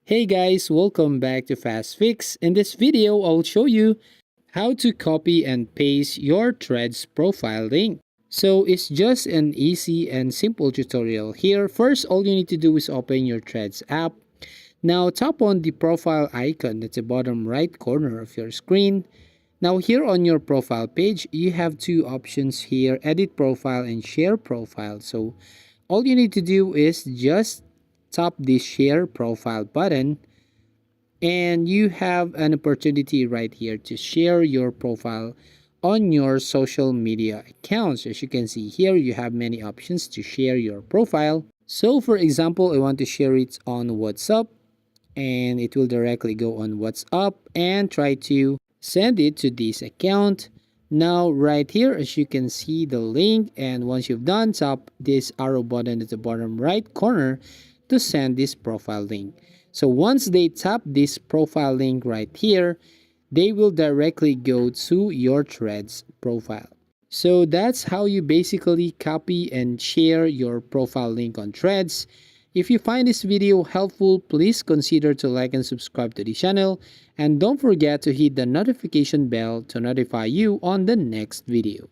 Hey guys, welcome back to Fast Fix. In this video, I'll show you how to copy and paste your Threads profile link. So it's just an easy and simple tutorial here. First, all you need to do is open your Threads app. Now tap on the profile icon at the bottom right corner of your screen. Now here on your profile page, you have two options here, edit profile and share profile. So all you need to do is just tap the share profile button and you have an opportunity right here to share your profile on your social media accounts. As you can see here, you have many options to share your profile. So for example, I want to share it on WhatsApp and it will directly go on WhatsApp and try to send it to this account. Now right here, as you can see the link, and once you've done, tap this arrow button at the bottom right corner to send this profile link. So once they tap this profile link right here, they will directly go to your Threads profile. So that's how you basically copy and share your profile link on Threads. If you find this video helpful, please consider to like and subscribe to the channel, and don't forget to hit the notification bell to notify you on the next video.